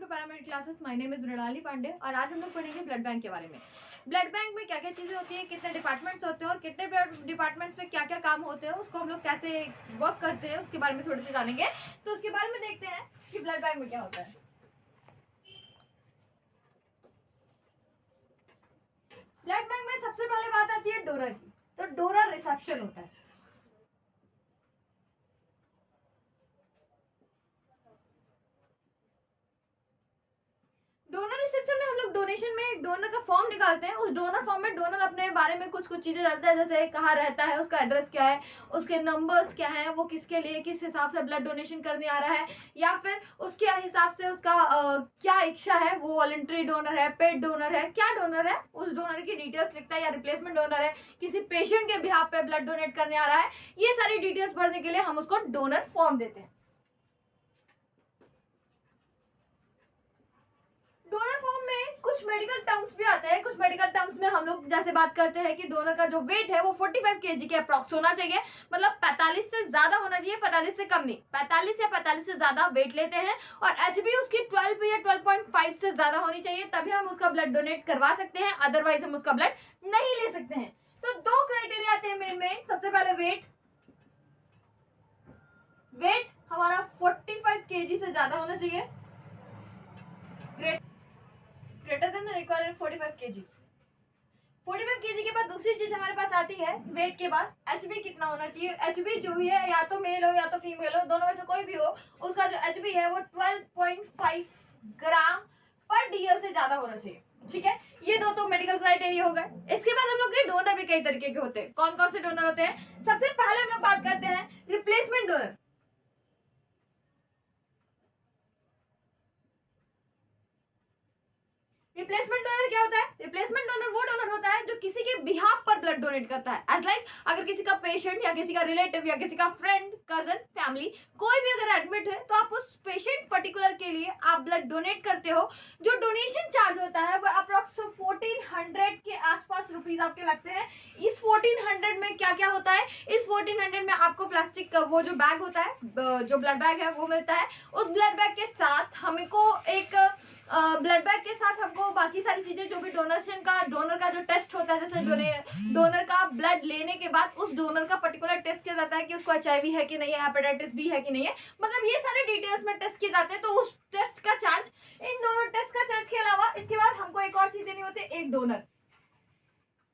To paramedic classes. My name is Mrinali Pandey और आज हम लोग पढ़ेंगे ब्लड बैंक के बारे में। ब्लड बैंक में क्या क्या चीज़ें होती है, कितने डिपार्टमेंट्स होते हैं और कितने डिपार्टमेंट्स में क्या क्या काम होते हैं, उसको हम लोग कैसे वर्क करते हैं उसके बारे में थोड़ी सी जानेंगे। तो उसके बारे में देखते हैं कि ब्लड बैंक में क्या होता है। ब्लड बैंक में सबसे पहले बात आती है डोनर की। तो डोनर रिसेप्शन होता है। डोनर रिसेप्शन में हम लोग डोनेशन में एक डोनर का फॉर्म निकालते हैं। उस डोनर फॉर्म में डोनर अपने बारे में कुछ कुछ चीजें डालता है, जैसे कहाँ रहता है, उसका एड्रेस क्या है, उसके नंबर्स क्या हैं, वो किसके लिए किस हिसाब से ब्लड डोनेशन करने आ रहा है, या फिर उसके हिसाब से उसका क्या इच्छा है, वो वॉलंटरी डोनर है, पेड डोनर है, क्या डोनर है, उस डोनर की डिटेल्स लिखता है, या रिप्लेसमेंट डोनर है, किसी पेशेंट के बिहाफ पे ब्लड डोनेट करने आ रहा है। ये सारी डिटेल्स भरने के लिए हम उसको डोनर फॉर्म देते हैं। डोनर फॉर्म में कुछ मेडिकल टर्म्स भी आते हैं। कुछ मेडिकल टर्म्स में हम लोग जैसे बात करते हैं कि डोनर का जो वेट है वो 45 kg के अप्रॉक्स होना चाहिए, मतलब 45 से ज्यादा होना चाहिए, 45 से कम नहीं। 45 या 45 से ज्यादा वेट लेते हैं और एचबी उसकी 12 या 12.5 से ज्यादा होनी चाहिए, तभी हम उसका ब्लड डोनेट करवा सकते हैं, अदरवाइज हम उसका ब्लड नहीं ले सकते हैं। तो दो क्राइटेरिया आते हैं मेन में। सबसे पहले वेट हमारा 45 kg से ज्यादा होना चाहिए, greater than required 45 kg। 45 kg के बाद दूसरी चीज हमारे पास आती है वेट के बाद एचबी कितना होना चाहिए। एचबी जो भी है, या तो मेल हो या तो फीमेल हो, दोनों में से कोई भी हो, उसका जो एचबी है वो 12.5 ग्राम पर डीएल से ज्यादा होना चाहिए। ठीक है, ये दो तो मेडिकल क्राइटेरिया हो गए। इसके बाद हम लोग के डोनर भी कई तरीके के होते हैं। कौन कौन से डोनर होते हैं? सबसे पहले हम लोग बात करते हैं रिप्लेसमेंट डोनर। रिप्लेसमेंट डोनर क्या होता है? रिप्लेसमेंट डोनर वो डोनर होता है जो किसी के बिहाफ पर ब्लड डोनेट करता है। एज लाइक अगर किसी का पेशेंट या किसी का रिलेटिव या किसी का फ्रेंड, कजन, फैमिली कोई भी अगर एडमिट है तो आप उस पेशेंट पर्टिकुलर के लिए आप ब्लड डोनेट करते हो। जो डोनेशन चार्ज होता है वो अप्रोक्स 1400 के आसपास रुपीज आपके लगते हैं। इस 1400 में क्या क्या होता है? इस 1400 में आपको प्लास्टिक का वो जो बैग होता है, जो ब्लड बैग है वो मिलता है। उस ब्लड बैग के साथ हमको एक ब्लड बैंक के साथ हमको बाकी सारी चीजें, जो भी डोनर का जो टेस्ट होता है, जैसे डोनर का ब्लड लेने के बाद उस डोनर का पर्टिकुलर टेस्ट किया जाता है कि उसको एचआईवी है कि नहीं है, हेपेटाइटिस बी है कि नहीं है, मतलब ये सारे डिटेल्स में टेस्ट किए जाते हैं। तो उस टेस्ट का चार्ज, इन दोनों टेस्ट का चार्ज के अलावा इसके बाद हमको एक और चीज देनी होती है, एक डोनर।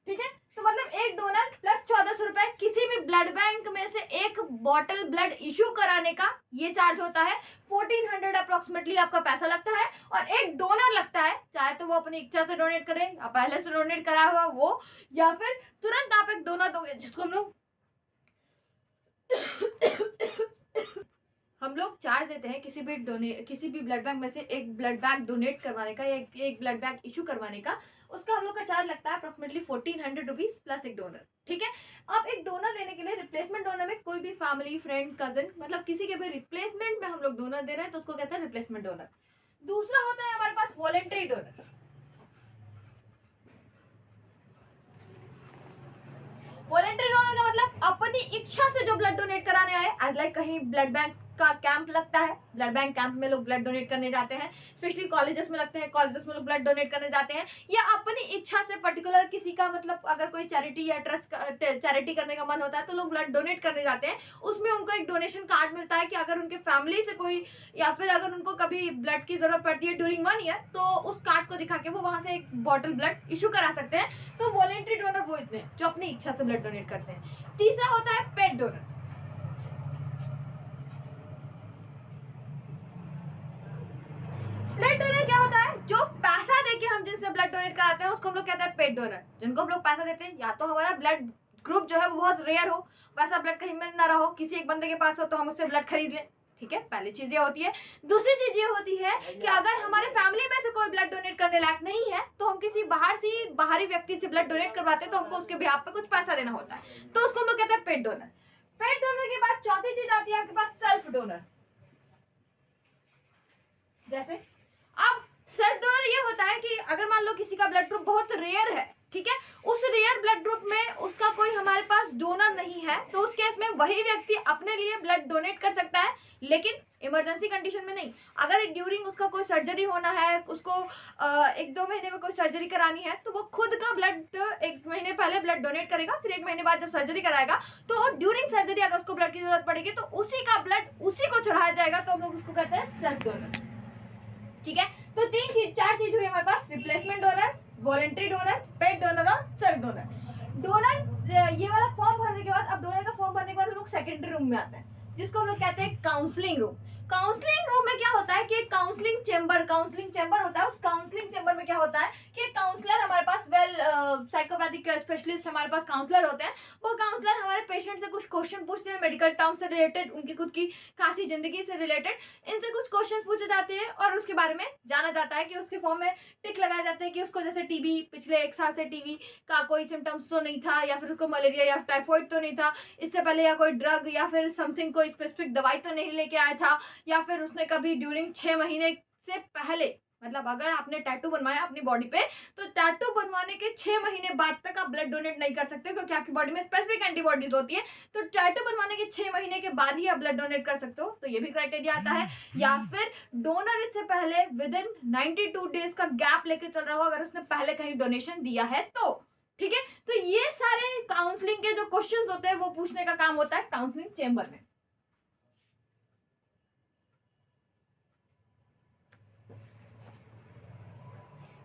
ठीक है, तो मतलब एक डोनर प्लस 1400 रुपए किसी भी ब्लड बैंक में से एक बॉटल ब्लड इश्यू कराने का ये चार्ज होता है। 1400 अप्रोक्सीमेटली आपका पैसा लगता है और एक डोनर लगता है, चाहे तो वो अपनी इच्छा से डोनेट करे या पहले से डोनेट करा हुआ वो, या फिर तुरंत आप एक डोनर दोगे जिसको हम लोग चार्ज देते हैं किसी भी ब्लड बैंक में से एक ब्लड बैंक डोनेट करवाने का या एक ब्लड बैंक इशू करवाने का। उसका हम लोग का चार्ज लगता है अप्रोक्सीमेटली 1400 रुपीज प्लस एक डोनर। ठीक है, अब एक डोनर लेने के लिए रिप्लेसमेंट डोनर में कोई भी फैमिली, फ्रेंड, कजन, मतलब किसी के भी रिप्लेसमेंट में हम लोग डोनर दे रहे हैं तो उसको कहते हैं रिप्लेसमेंट डोनर। दूसरा होता है हमारे पास वॉलंटरी डोनर। वॉलंटरी डोनर का मतलब अपनी इच्छा से जो ब्लड डोनेट कराने आए। एज लाइक कहीं ब्लड बैंक का कैंप लगता है, ब्लड बैंक कैंप में लोग ब्लड डोनेट करने जाते हैं, स्पेशली कॉलेजेस में लगते हैं, कॉलेजेस में लोग ब्लड डोनेट करने जाते हैं, या अपनी इच्छा से पर्टिकुलर किसी का, मतलब अगर कोई चैरिटी या ट्रस्ट चैरिटी करने का मन होता है तो लोग ब्लड डोनेट करने जाते हैं। उसमें उनको एक डोनेशन कार्ड मिलता है कि अगर उनके फैमिली से कोई, या फिर अगर उनको कभी ब्लड की जरूरत पड़ती है ड्यूरिंग 1 ईयर, तो उस कार्ड को दिखा के वो वहां से एक बॉटल ब्लड इशू करा सकते हैं। तो वॉलंटरी डोनर वो इतने जो अपनी इच्छा से ब्लड डोनेट करते हैं। तीसरा होता है पेड डोनर। ब्लड डोनर क्या होता है? जो पैसा देके हम जिनसे ब्लड डोनेट कराते हैं उसको हम लोग कहते हैं पेड डोनर। जिनको हम लोग पैसा देते हैं, या तो हमारा ब्लड ग्रुप जो है वो बहुत रेयर हो, वैसा ब्लड कहीं मिल ना रहा हो, किसी एक बंदे के पास हो तो हम उससे ब्लड खरीद लें। ठीक है, पहली चीज ये होती है। दूसरी चीज ये होती है कि अगर हमारे फैमिली में से कोई ब्लड डोनेट करने लायक नहीं है तो हम किसी बाहरी व्यक्ति से ब्लड डोनेट करवाते हैं, तो हमको उसके बिहाफ पे कुछ पैसा देना होता है, तो उसको हम लोग कहते हैं पेड डोनर। पेड डोनर के बाद चौथी चीज आती है आपके पास सेल्फ डोनर। जैसे अब सेल्फ डोनर ये होता है कि अगर मान लो किसी का ब्लड ग्रुप बहुत रेयर है, ठीक है, उस रेयर ब्लड ग्रुप में उसका कोई हमारे पास डोनर नहीं है तो उस केस में वही व्यक्ति अपने लिए ब्लड डोनेट कर सकता है, लेकिन इमरजेंसी कंडीशन में नहीं। अगर ड्यूरिंग उसका कोई सर्जरी होना है, उसको 1-2 महीने में कोई सर्जरी करानी है, तो वो खुद का ब्लड 1 महीने पहले ब्लड डोनेट करेगा, फिर 1 महीने बाद जब सर्जरी कराएगा तो ड्यूरिंग सर्जरी अगर उसको ब्लड की जरूरत पड़ेगी तो उसी का ब्लड उसी को चढ़ाया जाएगा, तो हम लोग उसको कहते हैं सेल्फ डोनर। ठीक है, तो 4 चीज हुई हमारे पास, replacement donor, voluntary donor, paid donor और सेल्फ डोनर। डोनर ये वाला फॉर्म भरने के बाद, अब डोनर का फॉर्म भरने के बाद हम लोग सेकेंडरी रूम में आते हैं, जिसको हम लोग कहते हैं काउंसलिंग रूम। काउंसलिंग रूम में क्या होता है कि काउंसलिंग चेंबर होता है। उस काउंसलिंग चेंबर में क्या होता है कि काउंसलर हमारे पास साइकोपैथिक स्पेशलिस्ट हमारे पास काउंसलर होते हैं। वो काउंसलर हमारे पेशेंट से कुछ क्वेश्चन पूछते हैं, मेडिकल टर्म से रिलेटेड, उनकी खुद की खासी जिंदगी से रिलेटेड, इनसे कुछ क्वेश्चन पूछे जाते हैं और उसके बारे में जाना जाता है कि उसके फॉर्म में टिक लगाए जाते हैं कि उसको जैसे टीबी, पिछले 1 साल से टीबी का कोई सिम्टम्स तो नहीं था, या फिर उसको मलेरिया या टाइफाइड तो नहीं था इससे पहले, या कोई ड्रग या फिर समथिंग कोई स्पेसिफिक दवाई तो नहीं लेके आया था, या फिर उसने कभी ड्यूरिंग 6 महीने से पहले, मतलब अगर आपने टैटू बनवाया अपनी बॉडी पे तो टैटू बनवाने के 6 महीने बाद तक आप ब्लड डोनेट नहीं कर सकते, क्योंकि आपकी बॉडी में स्पेसिफिक एंटीबॉडीज होती है। तो टैटू बनवाने के 6 महीने के बाद ही आप ब्लड डोनेट कर सकते हो, तो ये भी क्राइटेरिया आता है। या फिर डोनर इससे पहले विदिन 92 डेज का गैप लेके चल रहा हो, अगर उसने पहले कहीं डोनेशन दिया है तो। ठीक है, तो ये सारे काउंसलिंग के जो क्वेश्चंस होते हैं वो पूछने का काम होता है काउंसलिंग चेंबर में।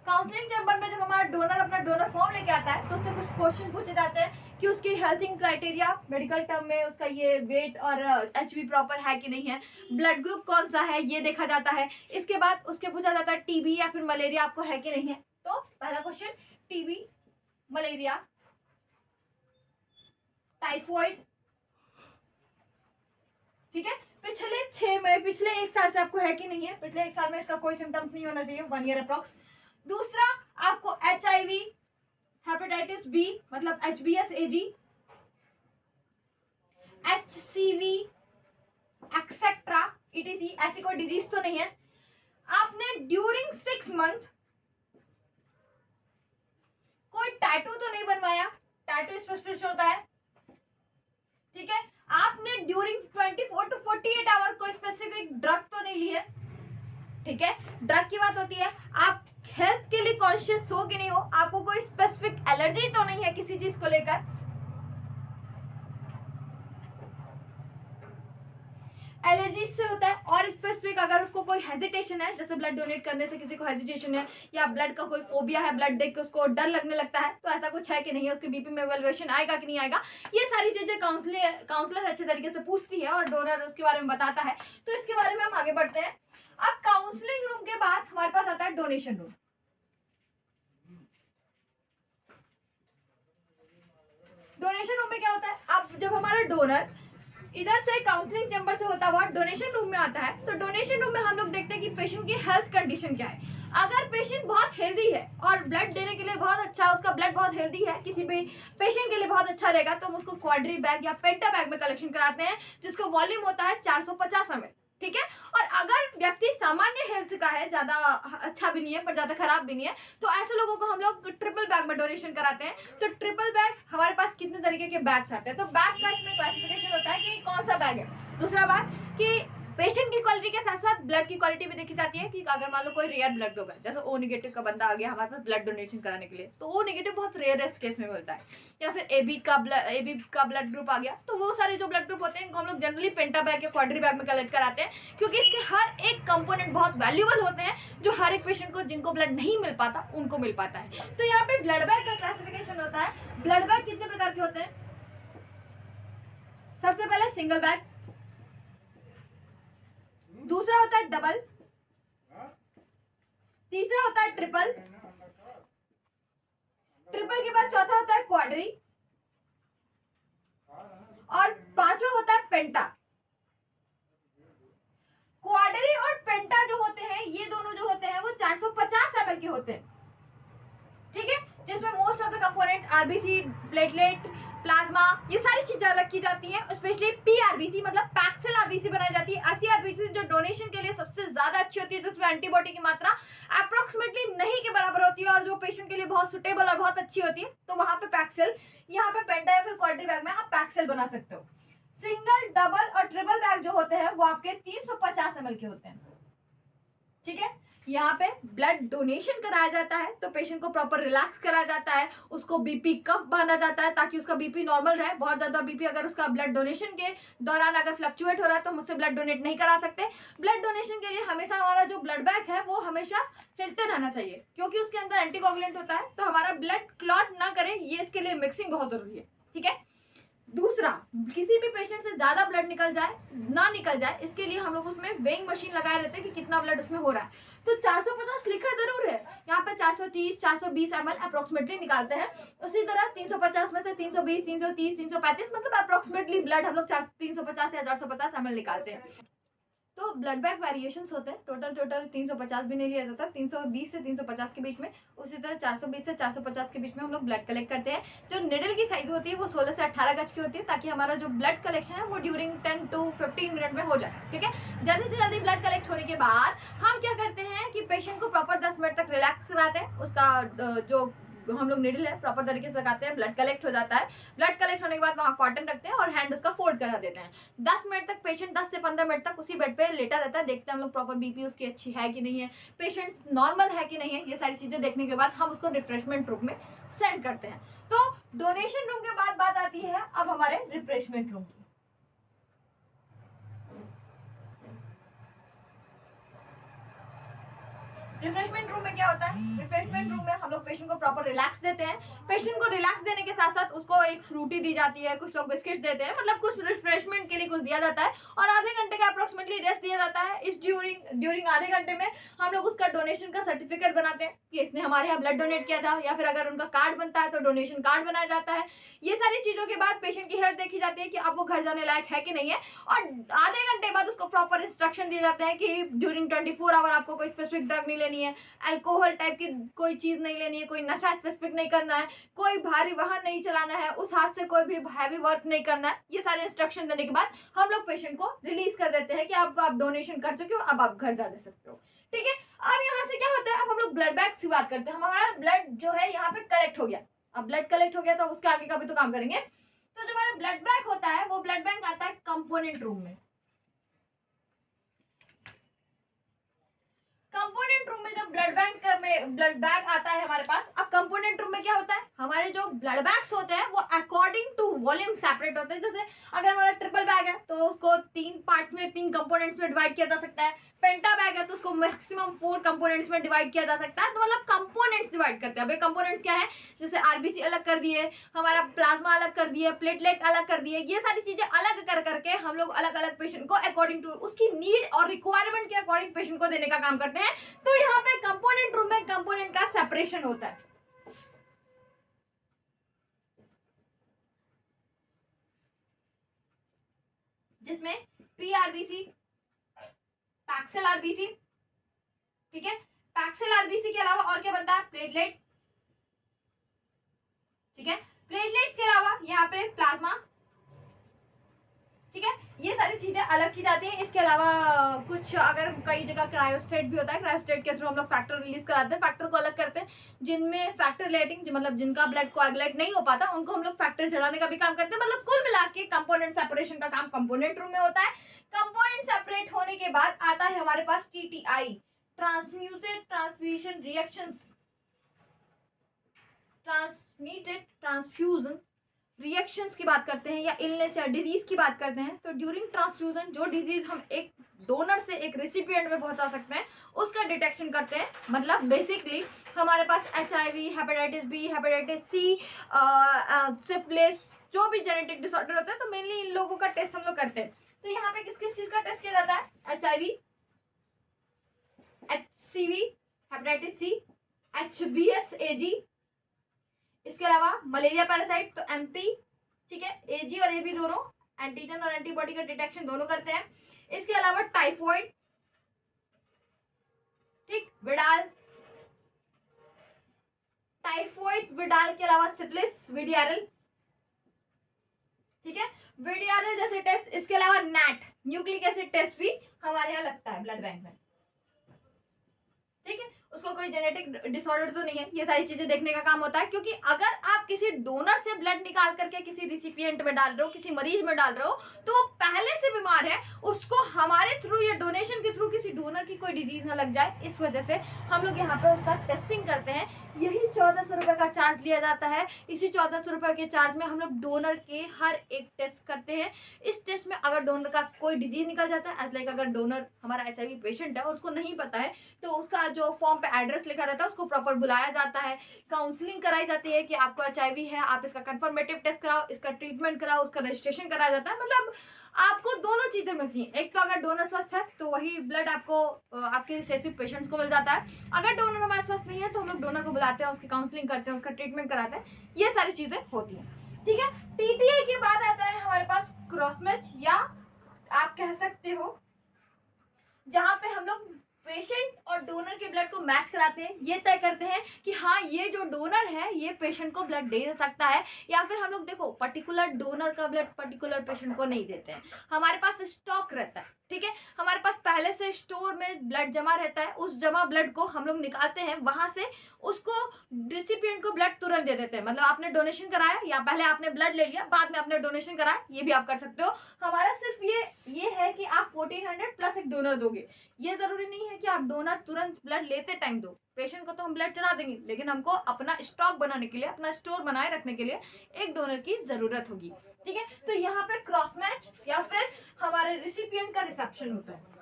काउंसलिंग चैम्बर में जब हमारा डोनर अपना डोनर फॉर्म लेके आता है तो उससे कुछ क्वेश्चन पूछे जाते हैं कि उसकी हेल्थिंग क्राइटेरिया, मेडिकल टर्म में उसका ये वेट और एचबी प्रॉपर है कि नहीं है, ब्लड ग्रुप कौन सा है ये देखा जाता है। इसके बाद उसके पूछा जाता है टीबी या फिर मलेरिया आपको है कि नहीं है। तो पहला क्वेश्चन, टीबी, मलेरिया, टाइफॉइड, ठीक है, पिछले 1 साल से आपको है कि नहीं है, पिछले 1 साल में इसका कोई सिम्टम्स नहीं होना चाहिए, 1 ईयर अप्रॉक्स। दूसरा, आपको HIV, हेपेटाइटिस बी मतलब HBsAg, HCV एक्सेट्रा ETC, ऐसी कोई डिजीज तो नहीं है। आपने ड्यूरिंग 6 मंथ कोई टैटू तो नहीं बनवाया, टैटू स्पेसिफिक होता है। ठीक है, आपने ड्यूरिंग 24 to 48 आवर कोई स्पेसिफिक ड्रग तो नहीं ली है। ठीक है, ड्रग की बात होती है, आप हेल्थ के लिए कॉन्शियस हो कि नहीं हो, आपको कोई स्पेसिफिक एलर्जी तो नहीं है किसी चीज को लेकर। एलर्जी से होता है, और स्पेसिफिक अगर उसको कोई हेजिटेशन है, जैसे ब्लड डोनेट करने से किसी को हेजिटेशन है, या ब्लड का कोई फोबिया है, ब्लड देख के उसको डर लगने लगता है, तो ऐसा कुछ है कि नहीं है, उसके बीपी में एवल्यूएशन आएगा कि नहीं आएगा, ये सारी चीजें काउंसलर अच्छे तरीके से पूछती है और डोनर उसके बारे में बताता है। तो इसके बारे में हम आगे बढ़ते हैं। अब काउंसलिंग रूम के बाद हमारे पास आता है डोनेशन रूम। डोनेशन रूम में क्या होता है, अब जब हमारा डोनर इधर से काउंसलिंग चैम्बर से होता हुआ डोनेशन रूम में आता है, तो डोनेशन रूम में हम लोग देखते हैं कि पेशेंट की हेल्थ कंडीशन क्या है। अगर पेशेंट बहुत हेल्दी है और ब्लड देने के लिए बहुत अच्छा, उसका ब्लड बहुत हेल्दी है, किसी भी पेशेंट के लिए बहुत अच्छा रहेगा, तो हम उसको क्वाड्री बैग या पेंटा बैग में कलेक्शन कराते हैं, जिसका वॉल्यूम होता है 450 ml। ठीक है, और अगर व्यक्ति सामान्य हेल्थ का है, ज्यादा अच्छा भी नहीं है पर ज्यादा खराब भी नहीं है, तो ऐसे लोगों को हम लोग ट्रिपल बैग में डोनेशन कराते हैं। तो ट्रिपल बैग हमारे पास कितने तरीके के बैग्स आते हैं, तो बैग का इसमें क्लासिफिकेशन होता है कि कौन सा बैग है। दूसरा बात कि पेशेंट की क्वालिटी के साथ साथ ब्लड की क्वालिटी भी देखी जाती है कि अगर मान लो कोई रेयर ब्लड ग्रुप है, जैसे O नेगेटिव का बंदा आ गया हमारे पास ब्लड डोनेशन कराने के लिए, तो O नेगेटिव बहुत रेयरेस्ट केस में मिलता है, या फिर AB का ब्लड ग्रुप आ गया, तो वो सारे जो ब्लड ग्रुप होते हैं इनको हम लोग जनरली पेंटा बैग या क्वाड्री बैग में कलेक्ट कराते हैं, क्योंकि इसके हर एक कंपोनेंट बहुत वैल्यूबल होते हैं, जो हर एक पेशेंट को जिनको ब्लड नहीं मिल पाता उनको मिल पाता है। तो यहाँ पे ब्लड बैग का क्लासिफिकेशन होता है। ब्लड बैग कितने प्रकार के होते हैं, सबसे पहले सिंगल बैग, दूसरा होता है डबल, तीसरा होता है ट्रिपल, ट्रिपल के बाद चौथा होता है क्वाड्री, और पांचवा होता है पेंटा। क्वाड्री और पेंटा जो होते हैं, ये दोनों जो होते हैं वो 450 ml के होते हैं। ठीक है, जिसमें most of the component RBC, platelet, plasma, ये सारी चीजें अलग की जाती हैं। स्पेशली पीआरबीसी मतलब पैक्सिल आरबीसी बनाई जाती है, ऐसी आरबीसी जो डोनेशन के लिए सबसे ज्यादा अच्छी होती है, जिसमें एंटीबॉडी की मात्रा अप्रोक्सीमेटली नहीं के बराबर होती है और जो पेशेंट के लिए बहुत सुटेबल और बहुत अच्छी होती है, तो वहां पे पैक्सिल, यहाँ पे पेंटा या फिर क्वाड्री बैग में आप बना सकते हो। सिंगल, डबल और ट्रिपल बैग जो होते हैं वो आपके 350 ml के होते हैं, ठीक है। यहाँ पे ब्लड डोनेशन कराया जाता है तो पेशेंट को प्रॉपर रिलैक्स कराया जाता है, उसको बीपी कफ बांधा जाता है ताकि उसका बीपी नॉर्मल रहे। बहुत ज्यादा बीपी अगर उसका ब्लड डोनेशन के दौरान अगर फ्लक्चुएट हो रहा है तो हम उससे ब्लड डोनेट नहीं करा सकते। ब्लड डोनेशन के लिए हमेशा हमारा जो ब्लड बैंक है वो हमेशा हिलते रहना चाहिए, क्योंकि उसके अंदर एंटीकोगुलेंट होता है, तो हमारा ब्लड क्लॉट ना करे, ये इसके लिए मिक्सिंग बहुत जरूरी है, ठीक है। दूसरा, किसी भी पेशेंट से ज्यादा ब्लड निकल जाए ना निकल जाए, इसके लिए हम लोग उसमें वेइंग मशीन लगाए रहते हैं कि कितना ब्लड उसमें हो रहा है। तो 450 लिखा जरूर है, यहाँ पे 430 420 ml अप्रोक्सीमेटली निकालते हैं। उसी तरह 350 में से 320 330 335 मतलब अप्रोक्सीमेटली ब्लड हम लोग 350 या 450 ml निकालते हैं। तो ब्लड बैंक वेरिएशंस होते हैं, टोटल 350 भी नहीं लिया जाता, 320 से 350 के बीच में। उसी तरह 420 से 450 के बीच में हम लोग ब्लड कलेक्ट करते हैं। जो निडल की साइज होती है वो 16 से 18 गज की होती है, ताकि हमारा जो ब्लड कलेक्शन है वो ड्यूरिंग 10 to 15 मिनट में हो जाए, ठीक है। जल्दी से जल्दी ब्लड कलेक्ट होने के बाद हम क्या करते हैं कि पेशेंट को प्रॉपर 10 मिनट तक रिलैक्स कराते हैं, उसका जो हम लोग निडल है प्रॉपर तरीके से लगाते हैं, ब्लड कलेक्ट हो जाता है। ब्लड कलेक्ट होने के बाद वहाँ कॉटन रखते हैं और हैंड उसका फोल्ड करा देते हैं। 10 मिनट तक पेशेंट 10 से 15 मिनट तक उसी बेड पे लेटा रहता है, देखते हैं हम लोग प्रॉपर बीपी उसकी अच्छी है कि नहीं है, पेशेंट नॉर्मल है कि नहीं है। ये सारी चीजें देखने के बाद हम उसको रिफ्रेशमेंट रूम में सेंड करते हैं। तो डोनेशन रूम के बाद बात आती है अब हमारे रिफ्रेशमेंट रूम की। रिफ्रेशमेंट रूम में क्या होता है, रिफ्रेशमेंट रूम में हम लोग पेशेंट को प्रॉपर रिलैक्स देते हैं। पेशेंट को रिलैक्स देने के साथ साथ उसको एक फ्रूटी दी जाती है, कुछ लोग बिस्किट्स देते हैं, मतलब कुछ रिफ्रेशमेंट के लिए कुछ दिया जाता है, और आधे घंटे का अप्रोक्सीमेटली रेस्ट दिया जाता है। इस ड्यूरिंग आधे घंटे में हम लोग उसका डोनेशन का सर्टिफिकेट बनाते हैं कि इसने हमारे यहाँ ब्लड डोनेट किया था, या फिर अगर उनका कार्ड बनता है तो डोनेशन कार्ड बनाया जाता है। ये सारी चीजों के बाद पेशेंट की हेल्थ देखी जाती है कि अब वो घर जाने लायक है कि नहीं है, और आधे घंटे बाद उसको प्रॉपर इंस्ट्रक्शन दिए जाते हैं कि ड्यूरिंग 24 आवर आपको कोई स्पेसिफिक ड्रग नहीं लेनी है, अल्कोहल टाइप की कोई चीज नहीं लेनी है, कोई नशा स्पेसिफिक नहीं करना है, कोई भारी वाहन नहीं चलाना है, उस हाथ से कोई भी हैवी वर्क नहीं करना है। ये सारे इंस्ट्रक्शन देने के बाद हम लोग पेशेंट को रिलीज कर देते हैं कि अब आप डोनेशन कर चुके हो, अब आप घर जा सकते हो, ठीक है। अब यहाँ से क्या होता है, अब हम लोग ब्लड बैंक की बात करते हैं। हमारा ब्लड जो है यहाँ पे कलेक्ट हो गया, अब ब्लड कलेक्ट हो गया तो उसके आगे का भी तो काम करेंगे। तो जो हमारा ब्लड बैंक होता है वो ब्लड बैंक आता है कंपोनेंट रूम में। कंपोनेंट रूम में जब ब्लड बैंक में ब्लड बैग आता है हमारे पास, अब कंपोनेंट रूम में क्या होता है, हमारे जो ब्लड बैग्स होते हैं वो अकॉर्डिंग टू वॉल्यूम सेपरेट होते हैं। जैसे अगर हमारा ट्रिपल बैग है तो उसको 3 पार्ट्स में 3 कंपोनेंट्स में डिवाइड किया जा सकता है। पेंटा बैग है तो उसको मैक्सिमम 4 कंपोनेंट्स में डिवाइड किया जा सकता है। तो मतलब कंपोनेंट्स डिवाइड करते हैं। अब कंपोनेंट्स क्या है, जैसे आरबीसी अलग कर दिए, हमारा प्लाज्मा अलग कर दिए, प्लेटलेट अलग कर दिए, ये सारी चीजें अलग कर करके हम लोग अलग अलग पेशेंट को अकॉर्डिंग टू उसकी नीड और रिक्वायरमेंट के अकॉर्डिंग पेशेंट को देने का काम करते हैं। तो यहाँ पे कंपोनेंट रूम में कंपोनेंट का सेपरेशन होता है, जिसमें पीआरबीसी, पैक्सिल आरबीसी, ठीक है। पैक्सिल आरबीसी के अलावा और क्या बनता है, प्लेटलेट, ठीक है। प्लेटलेट्स के अलावा यहाँ पे प्लाज्मा, ठीक है। ये सारी चीजें अलग की जाती हैं। इसके अलावा कुछ अगर कई जगह क्रायोस्टेट भी होता है, क्रायोस्टेट के थ्रू हम लोग फैक्टर रिलीज कराते हैं, फैक्टर को अलग करते हैं। जिनमें फैक्टर लेटिंग मतलब जिनका ब्लड कोएगुलेट नहीं हो पाता उनको हम लोग फैक्टर चढ़ाने का भी काम करते हैं। मतलब कुल मिला के कंपोनेंट सेपरेशन का काम कंपोनेंट रूम में होता है। कंपोनेंट सेपरेट होने के बाद आता है हमारे पास TTI, transmuted transfusion reactions, transmitted transfusion reactions की बात करते हैं, या इलनेस या डिजीज की बात करते हैं। तो ड्यूरिंग ट्रांसफ्यूजन जो डिजीज हम एक डोनर से एक रेसिपिएंट में पहुंचा सकते हैं उसका डिटेक्शन करते हैं। मतलब बेसिकली हमारे पास HIV, hepatitis B, hepatitis C, syphilis, जो भी जेनेटिक डिसऑर्डर होता है, तो मेनली इन लोगों का टेस्ट हम लोग करते हैं। तो यहाँ पे किस किस चीज का टेस्ट किया जाता है, HIV, HCV, hepatitis C, HBsAg, इसके अलावा मलेरिया पैरासाइट तो MP, ठीक है। AG और AB दोनों एंटीजन और एंटीबॉडी का डिटेक्शन दोनों करते हैं। इसके अलावा टाइफॉइड, ठीक, विडाल, टाइफॉइड विडाल के अलावा सिफिलिस, वीडियारल, ठीक है। वीडियारल जैसे टेस्ट, इसके अलावा नैट न्यूक्लिक एसिड टेस्ट भी हमारे यहाँ लगता है ब्लड बैंक में, ठीक है। उसको कोई जेनेटिक डिसऑर्डर तो नहीं है, ये सारी चीजें देखने का काम होता है। क्योंकि अगर आप किसी डोनर से ब्लड निकाल करके किसी रिसिपिएंट में डाल रहे हो, किसी मरीज में डाल रहे हो, तो वो पहले से बीमार है, उसको हमारे थ्रू या डोनेशन के थ्रू किसी डोनर की कोई डिजीज ना लग जाए, इस वजह से हम लोग यहाँ पे उसका टेस्टिंग करते हैं। यही 1400 रुपये का चार्ज लिया जाता है। इसी 1400 रुपये के चार्ज में हम लोग डोनर के हर एक टेस्ट करते हैं। इस टेस्ट में अगर डोनर का कोई डिजीज निकल जाता है, एज लाइक अगर डोनर हमारा HIV पेशेंट है और उसको नहीं पता है, तो उसका जो फॉर्म पे एड्रेस लिखा रहता है उसको प्रॉपर बुलाया जाता है, काउंसलिंग कराई जाती है कि आपको HIV है, आप इसका कंफर्मेटिव टेस्ट कराओ, इसका ट्रीटमेंट कराओ, उसका रजिस्ट्रेशन कराया जाता है। मतलब आपको दोनों चीजें मिलती हैं। एक तो अगर डोनर स्वस्थ है तो वही ब्लड आपको आपके रिसेसिव पेशेंट्स को मिल जाता है। अगर डोनर हमारा स्वस्थ नहीं है तो हम लोग डोनर को बुलाते हैं, उसकी काउंसलिंग करते हैं, उसका ट्रीटमेंट कराते हैं, ये सारी चीजें होती हैं। ठीक है, TTI के बाद आता है हमारे पास क्रॉसमैच, या आप कह सकते हो जहां पे हम लोग पेशेंट और डोनर के ब्लड को मैच कराते हैं, ये तय करते हैं कि हाँ ये जो डोनर है ये पेशेंट को ब्लड दे सकता है, या फिर हम लोग देखो पर्टिकुलर डोनर का ब्लड पर्टिकुलर पेशेंट को नहीं देते हैं। हमारे पास स्टॉक रहता है, ठीक है, हमारे पास पहले से स्टोर में ब्लड जमा रहता है, उस जमा ब्लड को हम लोग निकालते हैं, वहां से उसको रिसिपिएंट को ब्लड तुरंत दे देते हैं। मतलब आपने डोनेशन कराया या पहले आपने ब्लड ले लिया, बाद में आपने डोनेशन कराया, ये भी आप कर सकते हो। हमारा सिर्फ ये है कि आप 1400 प्लस एक डोनर दोगे। ये जरूरी नहीं है कि आप डोनर तुरंत ब्लड लेते टाइम दो। पेशेंट को तो हम ब्लड चढ़ा देंगे, लेकिन हमको अपना स्टॉक बनाने के लिए, अपना स्टोर बनाए रखने के लिए एक डोनर की जरूरत होगी। ठीक है, तो यहाँ पे क्रॉस मैच या फिर हमारे रिसिपिएंट का रिसेप्शन होता है।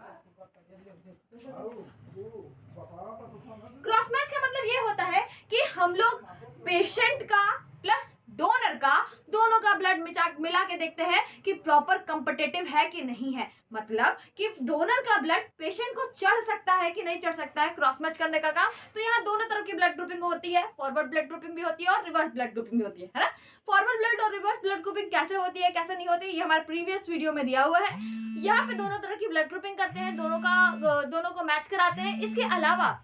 क्रॉस मैच का मतलब ये होता है कि हम लोग पेशेंट का प्लस डोनर का दोनों का ब्लड मिला के देखते हैं कि प्रॉपर कंपेटिटिव है कि नहीं है। मतलब कि डोनर का ब्लड पेशेंट को चढ़ सकता है कि नहीं चढ़ सकता है, क्रॉस मैच करने का काम। तो यहाँ दोनों तरफ की ब्लड ग्रुपिंग होती है, फॉरवर्ड ब्लड ग्रुपिंग भी होती है और रिवर्स ब्लड ग्रुपिंग भी होती है ना। फॉरवर्ड ब्लड और रिवर्स ब्लड ग्रुपिंग कैसे होती है कैसे नहीं होती, ये हमारे प्रीवियस वीडियो में दिया हुआ है। यहाँ पे दोनों तरह की ब्लड ग्रुपिंग करते हैं, दोनों को मैच कराते हैं। इसके अलावा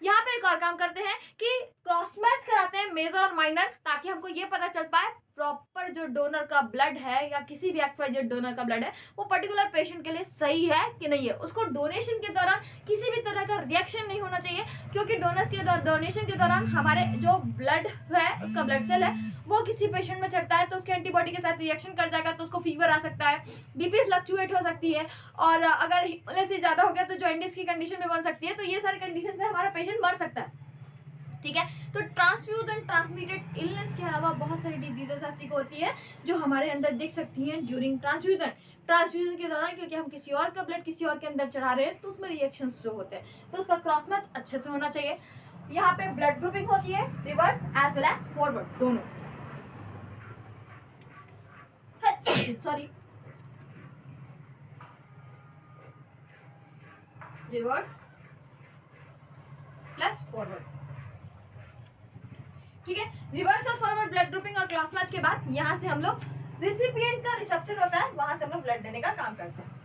यहाँ पे एक और काम करते हैं कि क्रॉस मैच कराते हैं मेजर और माइनर, ताकि हमको ये पता चल पाए प्रॉपर जो डोनर का ब्लड है या किसी भी XYZ डोनर का ब्लड है वो पर्टिकुलर पेशेंट के लिए सही है कि नहीं है। उसको डोनेशन के दौरान किसी भी तरह का रिएक्शन नहीं होना चाहिए, क्योंकि डोनेशन के दौरान हमारे जो ब्लड है उसका ब्लड सेल है वो किसी पेशेंट में चढ़ता है तो उसके एंटीबॉडी के साथ रिएक्शन कर जाएगा, तो उसको फीवर आ सकता है, BP फ्लक्चुएट हो सकती है, और अगर से ज्यादा हो गया तो जॉइंटिस की कंडीशन में बन सकती है। तो ये सारी कंडीशन से हमारा पेशेंट मर सकता है। ठीक है, तो ट्रांसफ्यूजन ट्रांसमिटेड इलनेस के अलावा बहुत सारी डिजीजेस ऐसी होती है जो हमारे अंदर दिख सकती हैं ड्यूरिंग ट्रांसफ्यूजन के दौरान, क्योंकि हम किसी और का ब्लड किसी और के अंदर चढ़ा रहे हैं तो उसमें रिएक्शंस जो होते हैं, तो उसका क्रॉस मैच अच्छे से होना चाहिए। यहाँ पे ब्लड ग्रुपिंग होती है reverse as well as forward दोनों। Sorry, reverse plus forward. ठीक है, रिवर्स और फॉरवर्ड ब्लड ग्रुपिंग और क्रॉस मैच के बाद यहाँ से हम लोग रिसिपिएंट का रिसेप्शन होता है, वहां से हम लोग ब्लड देने का काम करते हैं।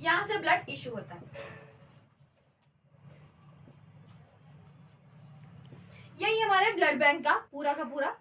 यहाँ से ब्लड इशू होता है। यही हमारे ब्लड बैंक का पूरा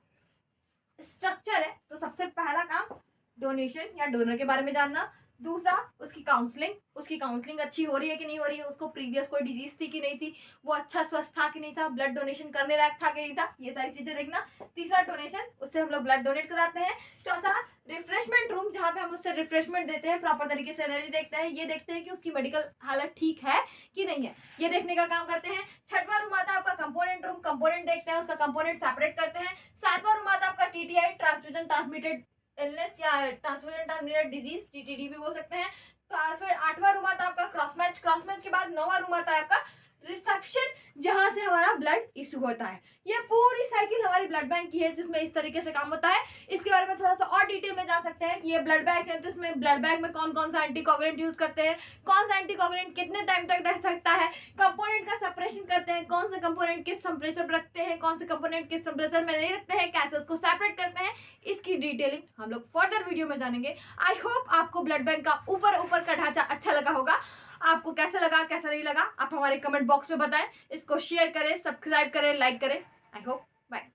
स्ट्रक्चर है। तो सबसे पहला काम डोनेशन या डोनर के बारे में जानना, दूसरा उसकी काउंसलिंग अच्छी हो रही है कि नहीं हो रही है, उसको प्रीवियस कोई डिजीज थी कि नहीं थी, वो अच्छा स्वस्थ था कि नहीं था, ब्लड डोनेशन करने लायक था कि नहीं था, ये सारी चीजें देखना। तीसरा डोनेशन, उससे हम लोग ब्लड डोनेट कराते हैं। चौथा रिफ्रेशमेंट रूम, जहाँ पे हम उससे रिफ्रेशमेंट देते हैं, प्रॉपर तरीके से एनर्जी देखते हैं, ये देखते हैं कि उसकी मेडिकल हालत ठीक है कि नहीं है, ये देखने का काम करते हैं। छठवां रूम आता है आपका कंपोनेंट रूम, कंपोनेंट देखते हैं, उसका कंपोनेंट सेपरेट करते हैं। सातवां रूम आता है आपका TTI ट्रांसफ्यूजन ट्रांसमिटेड इलनेस या ट्रांसफ्यूजन ट्रांसमिटेड डिजीज, TTD भी बोल सकते हैं। तो फिर आठवां रूम आता है आपका क्रॉस मैच के बाद नौवां रूम आता है आपका रिसेप्शन, जहां से हमारा ब्लड इशू होता है। ये पूरी साइकिल हमारी ब्लड बैंक की है जिसमें इस तरीके से काम होता है। इसके बारे में थोड़ा सा और डिटेल में जान सकते हैं कि ये ब्लड बैंक है, तो इसमें ब्लड बैंक में कौन कौन सा एंटीकोगुलेंट यूज करते हैं, कौन सा एंटीकोगुलेंट कितने टाइम तक रह सकता है, कंपोनेंट का सेपरेशन करते हैं, कौन से कंपोनेंट किस टेम्परेचर पर रखते हैं, कौन से कंपोनेंट किस टेम्परेचर में नहीं रखते हैं, कैसे उसको सेपरेट करते हैं, इसकी डिटेलिंग हम लोग फर्दर वीडियो में जानेंगे। आई होप आपको ब्लड बैंक का ऊपर का ढांचा अच्छा लगा होगा। आपको कैसा लगा कैसा नहीं लगा आप हमारे कमेंट बॉक्स में बताएं। इसको शेयर करें, सब्सक्राइब करें, लाइक करें। I hope, bye.